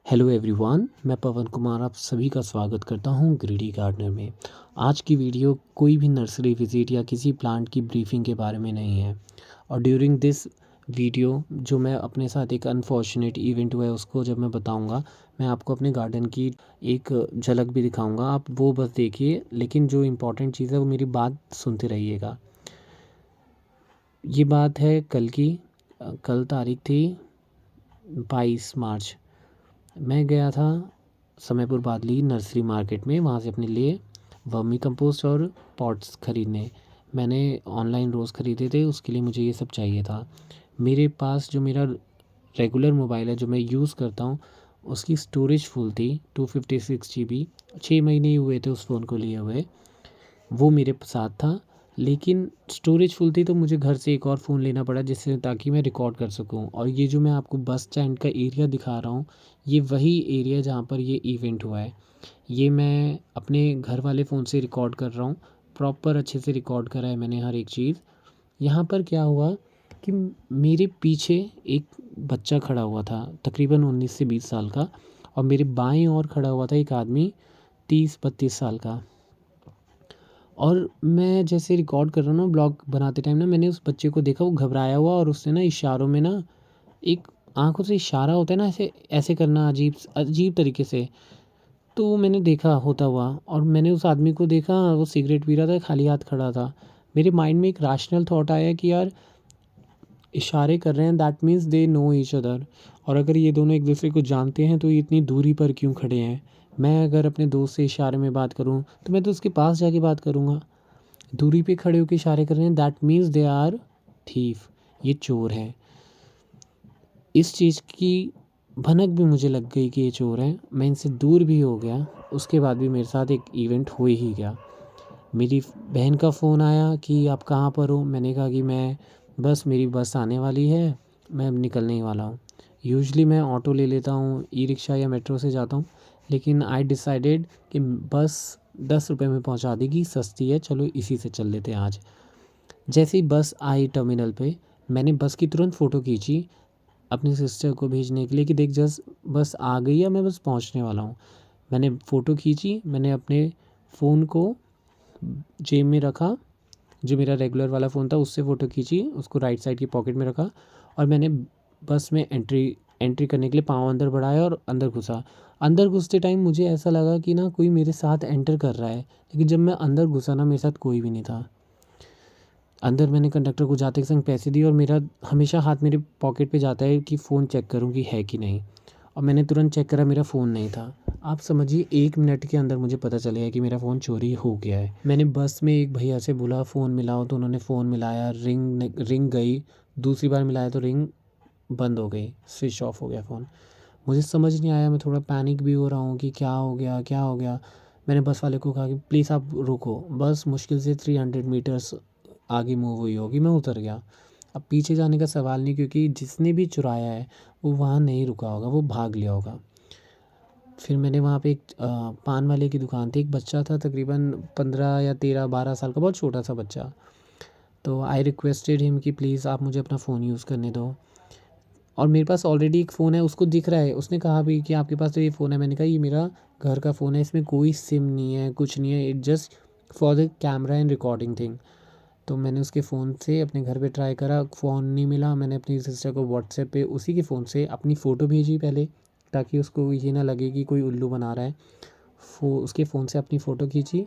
Hello everyone, मैं पवन कुमार आप सभी का स्वागत करता हूं ग्रीडी गार्डनर में। आज की वीडियो कोई भी नर्सरी विज़िट या किसी प्लांट की ब्रीफिंग के बारे में नहीं है। और ड्यूरिंग दिस वीडियो जो मैं अपने साथ एक अनफॉर्चुनेट इवेंट हुआ है उसको जब मैं बताऊंगा, मैं आपको अपने गार्डन की एक झलक भी दिखाऊंगा। आप वो बस देखिए, लेकिन जो इम्पोर्टेंट चीज़ है वो मेरी बात सुनते रहिएगा। ये बात है कल की। कल तारीख थी 22 मार्च। मैं गया था समयपुर बादली नर्सरी मार्केट में, वहाँ से अपने लिए वर्मी कंपोस्ट और पॉट्स ख़रीदने। मैंने ऑनलाइन रोज़ ख़रीदे थे, उसके लिए मुझे ये सब चाहिए था। मेरे पास जो मेरा रेगुलर मोबाइल है जो मैं यूज़ करता हूँ, उसकी स्टोरेज फुल थी 256 GB। 6 महीने ही हुए थे उस फ़ोन को लिए हुए, वो मेरे साथ था। लेकिन स्टोरेज फुल थी तो मुझे घर से एक और फ़ोन लेना पड़ा जिससे ताकि मैं रिकॉर्ड कर सकूं। और ये जो मैं आपको बस स्टैंड का एरिया दिखा रहा हूँ, ये वही एरिया जहाँ पर ये इवेंट हुआ है। ये मैं अपने घर वाले फ़ोन से रिकॉर्ड कर रहा हूँ। प्रॉपर अच्छे से रिकॉर्ड करा है मैंने हर एक चीज़। यहाँ पर क्या हुआ कि मेरे पीछे एक बच्चा खड़ा हुआ था तकरीबन 19 से 20 साल का, और मेरे बाएं ओर खड़ा हुआ था एक आदमी 30-32 साल का। और मैं जैसे रिकॉर्ड कर रहा हूँ ना ब्लॉग बनाते टाइम ना, मैंने उस बच्चे को देखा, वो घबराया हुआ, और उसने ना इशारों में ना, एक आंखों से इशारा होता है ना, ऐसे ऐसे करना अजीब अजीब तरीके से। तो वो मैंने देखा होता हुआ, और मैंने उस आदमी को देखा, वो सिगरेट पी रहा था, खाली हाथ खड़ा था। मेरे माइंड में एक रैशनल थॉट आया कि यार इशारे कर रहे हैं, that means they know each other. और अगर ये दोनों एक दूसरे को जानते हैं तो ये इतनी दूरी पर क्यों खड़े हैं। मैं अगर अपने दोस्त से इशारे में बात करूं तो मैं तो उसके पास जाके बात करूंगा। दूरी पे खड़े होकर इशारे कर रहे हैं, that means they are thief, ये चोर हैं। इस चीज़ की भनक भी मुझे लग गई कि ये चोर हैं। मैं इनसे दूर भी हो गया। उसके बाद भी मेरे साथ एक इवेंट हो ही गया। मेरी बहन का फ़ोन आया कि आप कहाँ पर हो। मैंने कहा कि मैं बस, मेरी बस आने वाली है, मैं अब निकलने ही वाला हूँ। यूजुअली मैं ऑटो ले लेता हूँ, ई रिक्शा या मेट्रो से जाता हूँ, लेकिन आई डिसाइडेड कि बस 10 रुपये में पहुँचा देगी, सस्ती है, चलो इसी से चल लेते हैं आज। जैसे ही बस आई टर्मिनल पे, मैंने बस की तुरंत फ़ोटो खींची अपनी सिस्टर को भेजने के लिए कि देख जस्ट बस आ गई है, मैं बस पहुंचने वाला हूँ। मैंने फ़ोटो खींची, मैंने अपने फ़ोन को जेब में रखा, जो मेरा रेगुलर वाला फ़ोन था उससे फ़ोटो खींची, उसको राइट साइड की पॉकेट में रखा, और मैंने बस में एंट्री करने के लिए पाँव अंदर बढ़ाया और अंदर घुसा। अंदर घुसते टाइम मुझे ऐसा लगा कि ना कोई मेरे साथ एंटर कर रहा है, लेकिन जब मैं अंदर घुसा ना, मेरे साथ कोई भी नहीं था अंदर। मैंने कंडक्टर को जाते के संग पैसे दिए, और मेरा हमेशा हाथ मेरे पॉकेट पे जाता है कि फ़ोन चेक करूँ कि है कि नहीं। और मैंने तुरंत चेक करा, मेरा फ़ोन नहीं था। आप समझिए 1 मिनट के अंदर मुझे पता चलेगा कि मेरा फ़ोन चोरी हो गया है। मैंने बस में एक भैया से बोला फ़ोन मिलाओ, तो उन्होंने फ़ोन मिलाया, रिंग गई। दूसरी बार मिलाया तो रिंग बंद हो गई, स्विच ऑफ हो गया फ़ोन। मुझे समझ नहीं आया, मैं थोड़ा पैनिक भी हो रहा हूँ कि क्या हो गया क्या हो गया। मैंने बस वाले को कहा कि प्लीज़ आप रुको। बस मुश्किल से 300 मीटर्स आगे मूव हुई होगी, मैं उतर गया। अब पीछे जाने का सवाल नहीं, क्योंकि जिसने भी चुराया है वो वहाँ नहीं रुका होगा, वो भाग लिया होगा। फिर मैंने वहाँ पे एक पान वाले की दुकान थी, एक बच्चा था तकरीबन 15 या 13-12 साल का, बहुत छोटा सा बच्चा। तो आई रिक्वेस्टेड हिम कि प्लीज़ आप मुझे अपना फ़ोन यूज़ करने दो। और मेरे पास ऑलरेडी एक फ़ोन है, उसको दिख रहा है। उसने कहा भी कि आपके पास तो ये फ़ोन है। मैंने कहा ये मेरा घर का फ़ोन है, इसमें कोई सिम नहीं है, कुछ नहीं है, it just for the camera and recording thing. तो मैंने उसके फ़ोन से अपने घर पे ट्राई करा, फ़ोन नहीं मिला। मैंने अपनी सिस्टर को व्हाट्सएप पे उसी के फ़ोन से अपनी फ़ोटो भेजी पहले, ताकि उसको ये ना लगे कि कोई उल्लू बना रहा है। उसके फ़ोन से अपनी फ़ोटो खींची,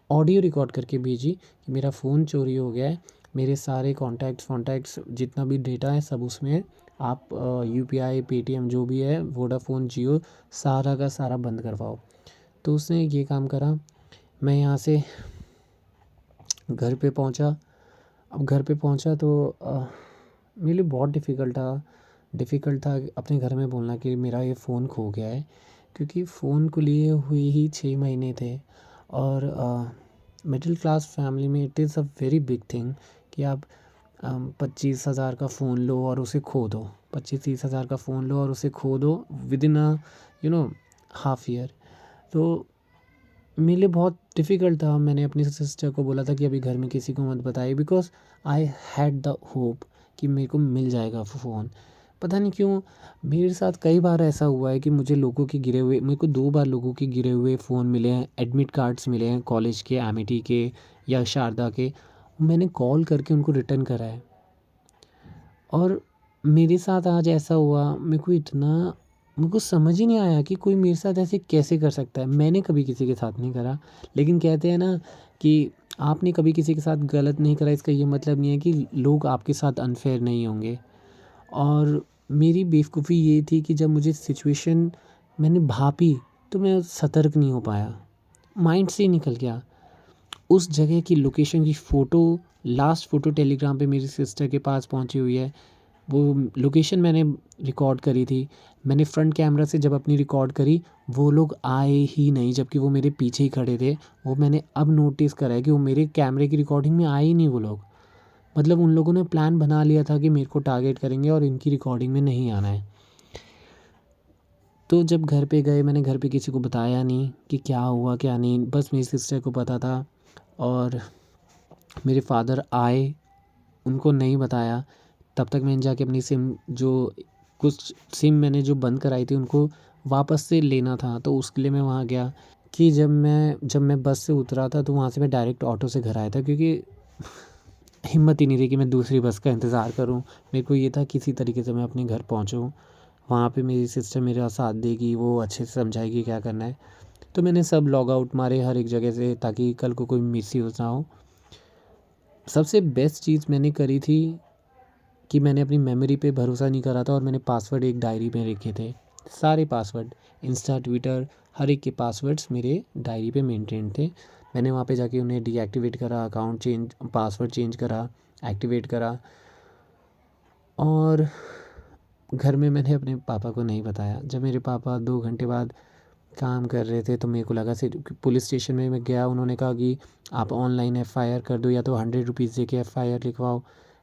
ऑडियो रिकॉर्ड करके भेजी कि मेरा फ़ोन चोरी हो गया है, मेरे सारे कॉन्टैक्ट्स जितना भी डेटा है सब उसमें है। आप यूपीआई, पेटीएम जो भी है, वोडाफ़ोन, जियो, सारा का सारा बंद करवाओ। तो उसने ये काम करा। मैं यहाँ से घर पे पहुँचा। अब घर पे पहुँचा तो मेरे लिए बहुत डिफ़िकल्ट था अपने घर में बोलना कि मेरा ये फ़ोन खो गया है, क्योंकि फ़ोन को लिए हुए ही 6 महीने थे। और मिडिल क्लास फैमिली में it is a very big thing कि आप 25,000 का फ़ोन लो और उसे खो दो, 25-30 हज़ार का फ़ोन लो और उसे खो दो with in a half year. तो मेरे लिए बहुत डिफ़िकल्ट था। मैंने अपनी सिस्टर को बोला था कि अभी घर में किसी को मत बताइए, because I had the hope कि मेरे को मिल जाएगा फ़ोन। पता नहीं क्यों मेरे साथ कई बार ऐसा हुआ है कि मुझे लोगों के गिरे हुए, मेरे को 2 बार लोगों के गिरे हुए फ़ोन मिले हैं, एडमिट कार्ड्स मिले हैं कॉलेज के, एमिटी के या शारदा के। मैंने कॉल करके उनको रिटर्न करा है। और मेरे साथ आज ऐसा हुआ, मेरे को समझ ही नहीं आया कि कोई मेरे साथ ऐसे कैसे कर सकता है। मैंने कभी किसी के साथ नहीं करा, लेकिन कहते हैं ना कि आपने कभी किसी के साथ गलत नहीं करा, इसका ये मतलब नहीं है कि लोग आपके साथ अनफ़ेयर नहीं होंगे। और मेरी बेवकूफ़ी ये थी कि जब मुझे सिचुएशन मैंने भापी, तो मैं सतर्क नहीं हो पाया, माइंड से ही निकल गया। उस जगह की लोकेशन की फ़ोटो, लास्ट फ़ोटो टेलीग्राम पे मेरी सिस्टर के पास पहुंची हुई है। वो लोकेशन मैंने रिकॉर्ड करी थी। मैंने फ्रंट कैमरा से जब अपनी रिकॉर्ड करी, वो लोग आए ही नहीं, जबकि वो मेरे पीछे ही खड़े थे। वो मैंने अब नोटिस करा है कि वो मेरे कैमरे की रिकॉर्डिंग में आए ही नहीं वो लोग। मतलब उन लोगों ने प्लान बना लिया था कि मेरे को टारगेट करेंगे और इनकी रिकॉर्डिंग में नहीं आना है। तो जब घर पे गए, मैंने घर पे किसी को बताया नहीं कि क्या हुआ क्या नहीं, बस मेरी सिस्टर को पता था। और मेरे फादर आए, उनको नहीं बताया। तब तक मैंने जाके अपनी सिम, जो कुछ सिम मैंने जो बंद कराई थी, उनको वापस से लेना था, तो उसके लिए मैं वहाँ गया। कि जब मैं बस से उतरा था, तो वहाँ से मैं डायरेक्ट ऑटो से घर आया था, क्योंकि हिम्मत ही नहीं थी कि मैं दूसरी बस का इंतज़ार करूं। मेरे को ये था किसी तरीके से मैं अपने घर पहुंचूं, वहाँ पे मेरी सिस्टर मेरा साथ देगी, वो अच्छे से समझाएगी क्या करना है। तो मैंने सब लॉग आउट मारे हर एक जगह से, ताकि कल को कोई मिस यूज़ ना हो। सबसे बेस्ट चीज़ मैंने करी थी कि मैंने अपनी मेमोरी पे भरोसा नहीं करा था, और मैंने पासवर्ड एक डायरी में लिखे थे। सारे पासवर्ड, इंस्टा, ट्विटर, हर एक के पासवर्ड्स मेरे डायरी पे मेंटेन थे। मैंने वहाँ पे जाके उन्हें डीएक्टिवेट करा, अकाउंट चेंज, पासवर्ड चेंज करा, एक्टिवेट करा। और घर में मैंने अपने पापा को नहीं बताया। जब मेरे पापा 2 घंटे बाद काम कर रहे थे, तो मेरे को लगा सिर्फ पुलिस स्टेशन में मैं गया, उन्होंने कहा कि आप ऑनलाइन एफआईआर कर दो, या तो 100 रुपीज़ दे के एफआईआर लिखवाओ।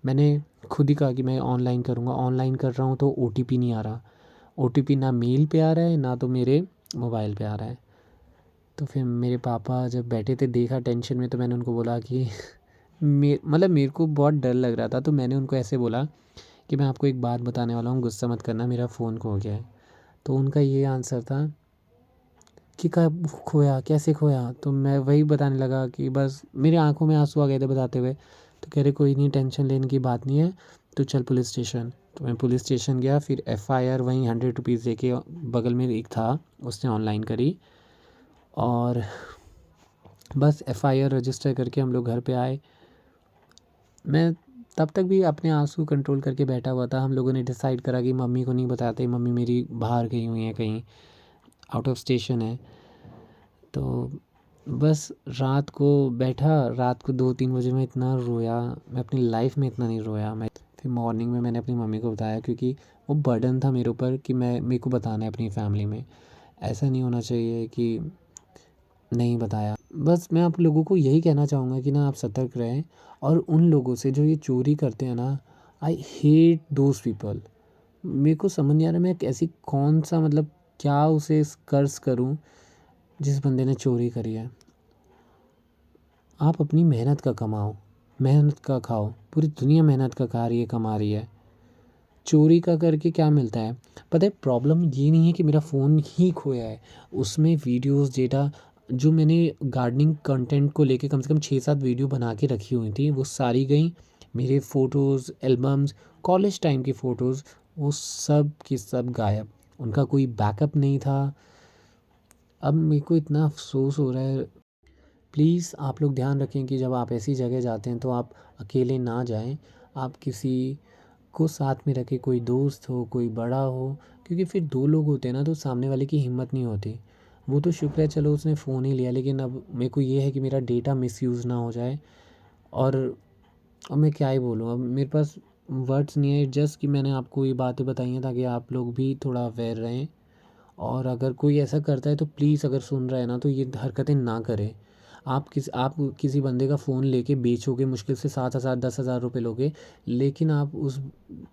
मैंने खुद ही कहा कि मैं ऑनलाइन करूँगा। ऑनलाइन कर रहा हूँ तो ओटीपी नहीं आ रहा, ओटीपी ना मेल पे आ रहा है, ना तो मेरे मोबाइल पे आ रहा है। तो फिर मेरे पापा जब बैठे थे, देखा टेंशन में, तो मैंने उनको बोला कि मतलब मेरे को बहुत डर लग रहा था, तो मैंने उनको ऐसे बोला कि मैं आपको एक बात बताने वाला हूँ, गुस्सा मत करना, मेरा फ़ोन खो गया है। तो उनका ये आंसर था कि कब खोया, कैसे खोया? तो मैं वही बताने लगा कि बस मेरी आँखों में आँसू आ गए थे बताते हुए। तो कह रहे कोई नहीं, टेंशन लेने की बात नहीं है, तो चल पुलिस स्टेशन। तो मैं पुलिस स्टेशन गया, फिर एफआईआर वहीं 100 रुपीज़ दे के, बगल में एक था, उसने ऑनलाइन करी। और बस एफआईआर रजिस्टर करके हम लोग घर पे आए। मैं तब तक भी अपने आंसू कंट्रोल करके बैठा हुआ था। हम लोगों ने डिसाइड करा कि मम्मी को नहीं बताते, मम्मी मेरी बाहर गई हुई हैं, कहीं आउट ऑफ स्टेशन है। तो बस रात को बैठा, रात को 2-3 बजे मैं इतना रोया, मैं अपनी लाइफ में इतना नहीं रोया। मैं फिर मॉर्निंग में मैंने अपनी मम्मी को बताया, क्योंकि वो बर्डन था मेरे ऊपर कि मेरे को बताना है अपनी फैमिली में। ऐसा नहीं होना चाहिए कि नहीं बताया। बस मैं आप लोगों को यही कहना चाहूँगा कि ना, आप सतर्क रहें। और उन लोगों से जो ये चोरी करते हैं ना, आई हेट दोज पीपल। मेरे को समझ नहीं आ रहा मैं एक ऐसी कौन सा, मतलब क्या उसे कर्स करूं जिस बंदे ने चोरी करी है। आप अपनी मेहनत का कमाओ, मेहनत का खाओ। पूरी दुनिया मेहनत का खा रही है, कमा रही है। चोरी का करके क्या मिलता है? पता है, प्रॉब्लम ये नहीं है कि मेरा फ़ोन ही खोया है, उसमें वीडियोस, डेटा, जो मैंने गार्डनिंग कंटेंट को लेके कम से कम 6-7 वीडियो बना के रखी हुई थी, वो सारी गई। मेरे फ़ोटोज़, एल्बम्स, कॉलेज टाइम की फ़ोटोज़, वो सब की सब गायब। उनका कोई बैकअप नहीं था। अब मेरे को इतना अफ़सोस हो रहा है। प्लीज़ आप लोग ध्यान रखें कि जब आप ऐसी जगह जाते हैं, तो आप अकेले ना जाएं। आप किसी को साथ में रखें, कोई दोस्त हो, कोई बड़ा हो। क्योंकि फिर 2 लोग होते हैं ना, तो सामने वाले की हिम्मत नहीं होती। वो तो शुक्र है चलो उसने फ़ोन ही लिया, लेकिन अब मेरे को ये है कि मेरा डेटा मिसयूज़ ना हो जाए। और अब मैं क्या ही बोलूँ, अब मेरे पास वर्ड्स नहीं है। जस्ट कि मैंने आपको ये बातें बताई हैं ताकि आप लोग भी थोड़ा अवेयर रहें। और अगर कोई ऐसा करता है, तो प्लीज़, अगर सुन रहा है ना, तो ये हरकतें ना करें। आप किसी बंदे का फ़ोन लेके बेचोगे, मुश्किल से 7,000 10,000 रुपये लोगे, लेकिन आप उस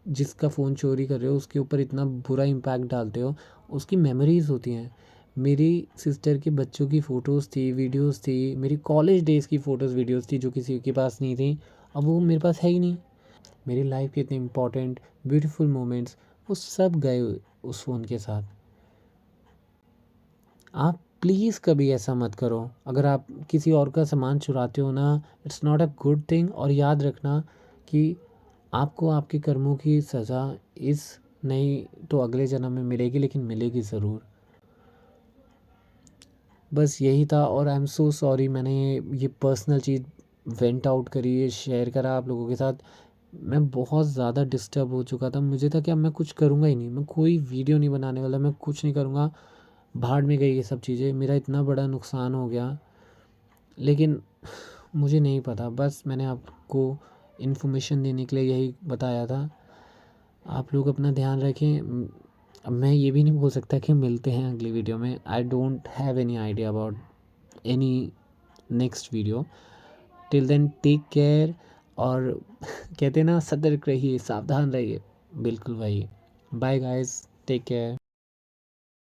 जिसका फ़ोन चोरी कर रहे हो उसके ऊपर इतना बुरा इम्पैक्ट डालते हो। उसकी मेमोरीज़ होती हैं। मेरी सिस्टर के बच्चों की फ़ोटोज़ थी, वीडियोज़ थी, मेरी कॉलेज डेज़ की फ़ोटोज़ वीडियोज़ थी, जो किसी के पास नहीं थी। अब वो मेरे पास है ही नहीं। मेरी लाइफ के इतने इंपॉर्टेंट ब्यूटीफुल मोमेंट्स वो सब गए उस फ़ोन के साथ। आप प्लीज़ कभी ऐसा मत करो। अगर आप किसी और का सामान चुराते हो ना, it's not a good thing. और याद रखना कि आपको आपके कर्मों की सज़ा इस नहीं तो अगले जन्म में मिलेगी, लेकिन मिलेगी ज़रूर। बस यही था। और आई एम सो सॉरी, मैंने ये पर्सनल चीज़ वेंट आउट करी, ये शेयर करा आप लोगों के साथ। मैं बहुत ज़्यादा डिस्टर्ब हो चुका था। मुझे था कि अब मैं कुछ करूँगा ही नहीं, मैं कोई वीडियो नहीं बनाने वाला, मैं कुछ नहीं करूँगा। भाड़ में गई ये सब चीज़ें, मेरा इतना बड़ा नुकसान हो गया। लेकिन मुझे नहीं पता, बस मैंने आपको इन्फॉर्मेशन देने के लिए यही बताया था। आप लोग अपना ध्यान रखें। अब मैं ये भी नहीं बोल सकता कि मिलते हैं अगली वीडियो में। I don't have any idea about any next video. Till then take care. और कहते हैं ना, सतर्क रहिए, सावधान रहिए। बिल्कुल भाई। Bye guys, take care.